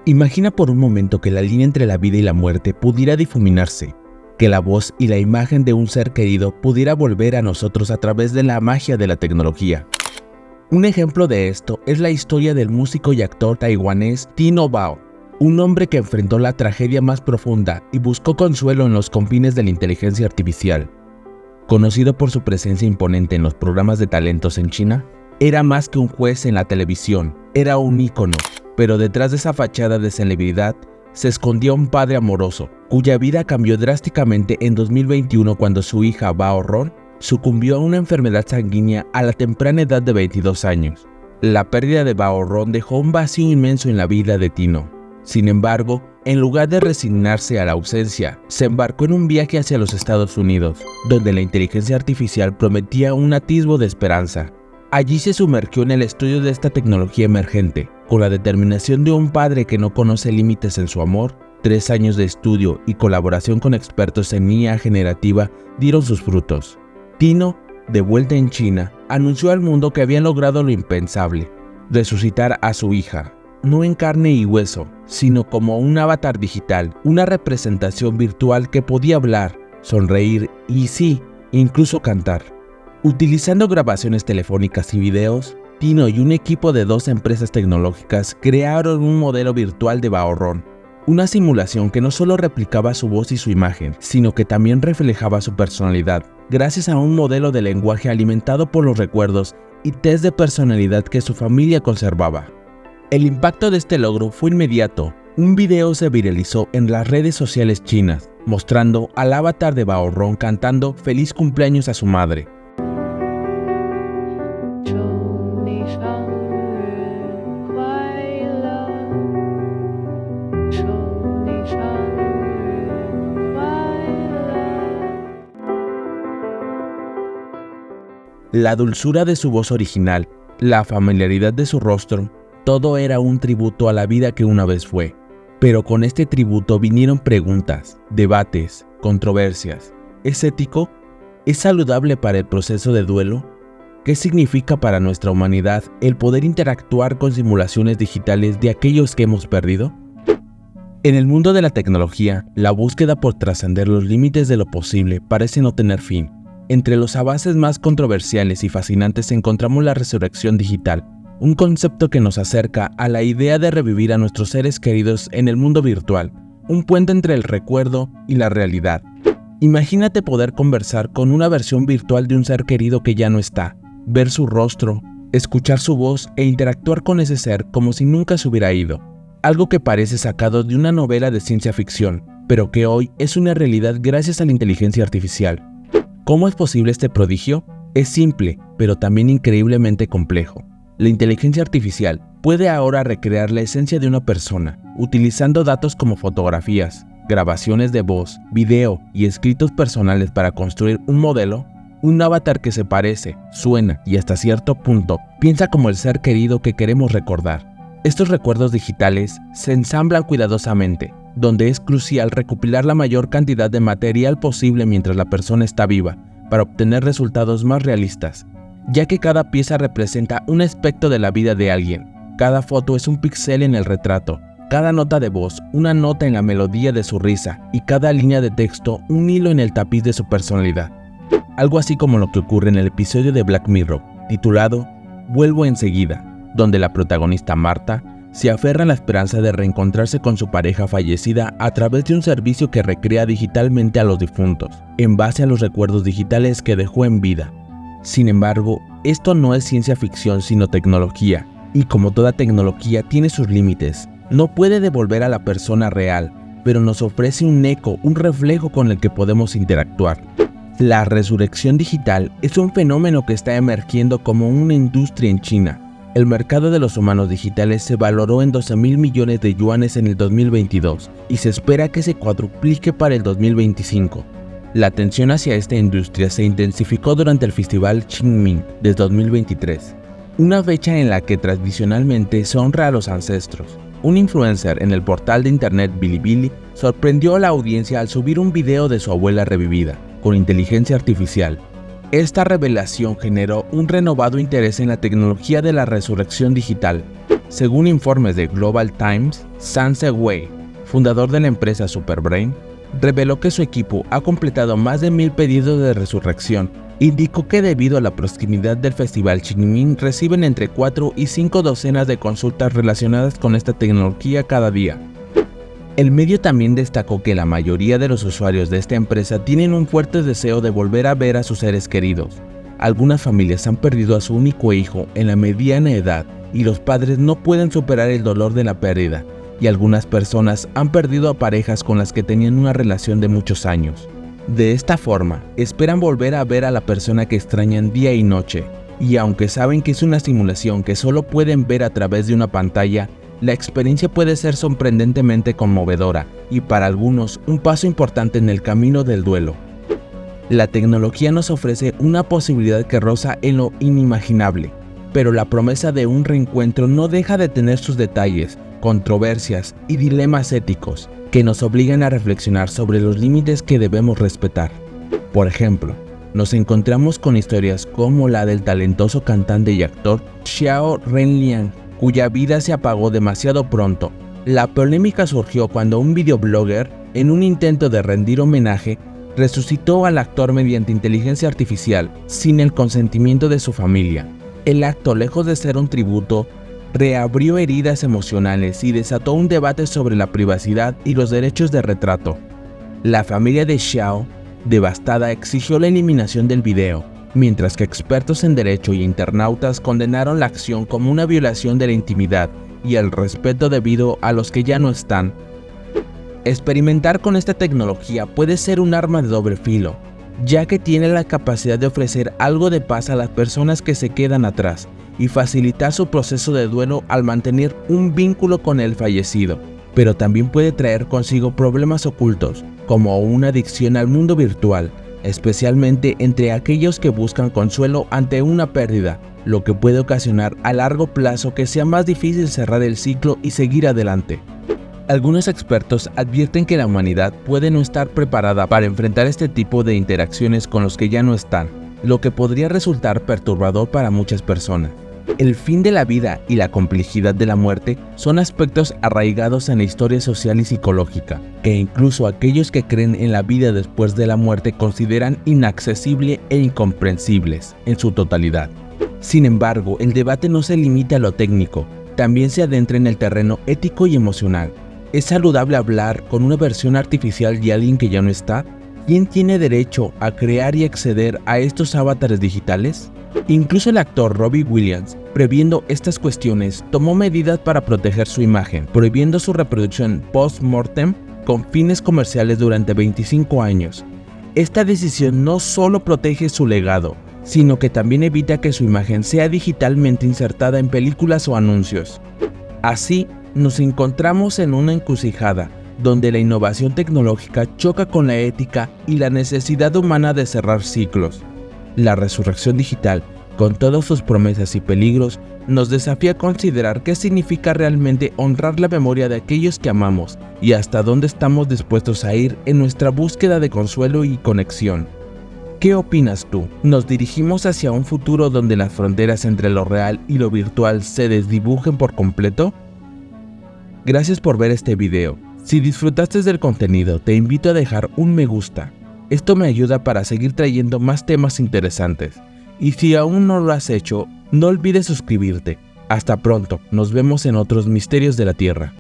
Imagina por un momento que la línea entre la vida y la muerte pudiera difuminarse, que la voz y la imagen de un ser querido pudiera volver a nosotros a través de la magia de la tecnología. Un ejemplo de esto es la historia del músico y actor taiwanés Tino Bao, un hombre que enfrentó la tragedia más profunda y buscó consuelo en los confines de la inteligencia artificial. Conocido por su presencia imponente en los programas de talentos en China, era más que un juez en la televisión, era un ícono, pero detrás de esa fachada de celebridad se escondía un padre amoroso, cuya vida cambió drásticamente en 2021 cuando su hija Bao Ron sucumbió a una enfermedad sanguínea a la temprana edad de 22 años. La pérdida de Bao Ron dejó un vacío inmenso en la vida de Tino. Sin embargo, en lugar de resignarse a la ausencia, se embarcó en un viaje hacia los Estados Unidos, donde la inteligencia artificial prometía un atisbo de esperanza. Allí se sumergió en el estudio de esta tecnología emergente. Con la determinación de un padre que no conoce límites en su amor, 3 años de estudio y colaboración con expertos en IA generativa dieron sus frutos. Tino, de vuelta en China, anunció al mundo que habían logrado lo impensable: resucitar a su hija, no en carne y hueso, sino como un avatar digital, una representación virtual que podía hablar, sonreír y sí, incluso cantar. Utilizando grabaciones telefónicas y videos, Tino y un equipo de 2 empresas tecnológicas crearon un modelo virtual de Bao Ron, una simulación que no solo replicaba su voz y su imagen, sino que también reflejaba su personalidad, gracias a un modelo de lenguaje alimentado por los recuerdos y test de personalidad que su familia conservaba. El impacto de este logro fue inmediato. Un video se viralizó en las redes sociales chinas, mostrando al avatar de Bao Ron cantando "Feliz cumpleaños" a su madre. La dulzura de su voz original, la familiaridad de su rostro, todo era un tributo a la vida que una vez fue. Pero con este tributo vinieron preguntas, debates, controversias. ¿Es ético? ¿Es saludable para el proceso de duelo? ¿Qué significa para nuestra humanidad el poder interactuar con simulaciones digitales de aquellos que hemos perdido? En el mundo de la tecnología, la búsqueda por trascender los límites de lo posible parece no tener fin. Entre los avances más controversiales y fascinantes encontramos la resurrección digital, un concepto que nos acerca a la idea de revivir a nuestros seres queridos en el mundo virtual, un puente entre el recuerdo y la realidad. Imagínate poder conversar con una versión virtual de un ser querido que ya no está, ver su rostro, escuchar su voz e interactuar con ese ser como si nunca se hubiera ido. Algo que parece sacado de una novela de ciencia ficción, pero que hoy es una realidad gracias a la inteligencia artificial. ¿Cómo es posible este prodigio? Es simple, pero también increíblemente complejo. La inteligencia artificial puede ahora recrear la esencia de una persona, utilizando datos como fotografías, grabaciones de voz, video y escritos personales para construir un modelo, un avatar que se parece, suena y hasta cierto punto piensa como el ser querido que queremos recordar. Estos recuerdos digitales se ensamblan cuidadosamente, donde es crucial recopilar la mayor cantidad de material posible mientras la persona está viva, para obtener resultados más realistas, ya que cada pieza representa un aspecto de la vida de alguien. Cada foto es un píxel en el retrato, cada nota de voz una nota en la melodía de su risa y cada línea de texto un hilo en el tapiz de su personalidad. Algo así como lo que ocurre en el episodio de Black Mirror, titulado "Vuelvo enseguida", donde la protagonista Marta se aferra a la esperanza de reencontrarse con su pareja fallecida a través de un servicio que recrea digitalmente a los difuntos, en base a los recuerdos digitales que dejó en vida. Sin embargo, esto no es ciencia ficción sino tecnología, y como toda tecnología tiene sus límites. No puede devolver a la persona real, pero nos ofrece un eco, un reflejo con el que podemos interactuar. La resurrección digital es un fenómeno que está emergiendo como una industria en China. El mercado de los humanos digitales se valoró en 12.000 millones de yuanes en el 2022 y se espera que se cuadruplique para el 2025. La atención hacia esta industria se intensificó durante el festival Qingming de 2023, una fecha en la que tradicionalmente se honra a los ancestros. Un influencer en el portal de internet Bilibili sorprendió a la audiencia al subir un video de su abuela revivida, con inteligencia artificial. Esta revelación generó un renovado interés en la tecnología de la resurrección digital. Según informes de Global Times, Sanse Wei, fundador de la empresa Superbrain, reveló que su equipo ha completado más de 1000 pedidos de resurrección. Indicó que debido a la proximidad del festival Qingming reciben entre 4 y 5 docenas de consultas relacionadas con esta tecnología cada día. El medio también destacó que la mayoría de los usuarios de esta empresa tienen un fuerte deseo de volver a ver a sus seres queridos. Algunas familias han perdido a su único hijo en la mediana edad y los padres no pueden superar el dolor de la pérdida, y algunas personas han perdido a parejas con las que tenían una relación de muchos años. De esta forma, esperan volver a ver a la persona que extrañan día y noche, y aunque saben que es una simulación que solo pueden ver a través de una pantalla, la experiencia puede ser sorprendentemente conmovedora y para algunos un paso importante en el camino del duelo. La tecnología nos ofrece una posibilidad que roza en lo inimaginable, pero la promesa de un reencuentro no deja de tener sus detalles, controversias y dilemas éticos que nos obligan a reflexionar sobre los límites que debemos respetar. Por ejemplo, nos encontramos con historias como la del talentoso cantante y actor Xiao Renlian, cuya vida se apagó demasiado pronto. La polémica surgió cuando un videoblogger, en un intento de rendir homenaje, resucitó al actor mediante inteligencia artificial, sin el consentimiento de su familia. El acto, lejos de ser un tributo, reabrió heridas emocionales y desató un debate sobre la privacidad y los derechos de retrato. La familia de Xiao, devastada, exigió la eliminación del video, mientras que expertos en derecho y internautas condenaron la acción como una violación de la intimidad y el respeto debido a los que ya no están. Experimentar con esta tecnología puede ser un arma de doble filo, ya que tiene la capacidad de ofrecer algo de paz a las personas que se quedan atrás y facilitar su proceso de duelo al mantener un vínculo con el fallecido, pero también puede traer consigo problemas ocultos, como una adicción al mundo virtual, especialmente entre aquellos que buscan consuelo ante una pérdida, lo que puede ocasionar a largo plazo que sea más difícil cerrar el ciclo y seguir adelante. Algunos expertos advierten que la humanidad puede no estar preparada para enfrentar este tipo de interacciones con los que ya no están, lo que podría resultar perturbador para muchas personas. El fin de la vida y la complejidad de la muerte son aspectos arraigados en la historia social y psicológica, que incluso aquellos que creen en la vida después de la muerte consideran inaccesible e incomprensibles en su totalidad. Sin embargo, el debate no se limita a lo técnico, también se adentra en el terreno ético y emocional. ¿Es saludable hablar con una versión artificial de alguien que ya no está? ¿Quién tiene derecho a crear y acceder a estos avatares digitales? Incluso el actor Robin Williams, previendo estas cuestiones, tomó medidas para proteger su imagen, prohibiendo su reproducción post-mortem con fines comerciales durante 25 años. Esta decisión no solo protege su legado, sino que también evita que su imagen sea digitalmente insertada en películas o anuncios. Así, nos encontramos en una encrucijada donde la innovación tecnológica choca con la ética y la necesidad humana de cerrar ciclos. La resurrección digital, con todas sus promesas y peligros, nos desafía a considerar qué significa realmente honrar la memoria de aquellos que amamos y hasta dónde estamos dispuestos a ir en nuestra búsqueda de consuelo y conexión. ¿Qué opinas tú? ¿Nos dirigimos hacia un futuro donde las fronteras entre lo real y lo virtual se desdibujen por completo? Gracias por ver este video. Si disfrutaste del contenido, te invito a dejar un me gusta. Esto me ayuda para seguir trayendo más temas interesantes. Y si aún no lo has hecho, no olvides suscribirte. Hasta pronto, nos vemos en otros misterios de la Tierra.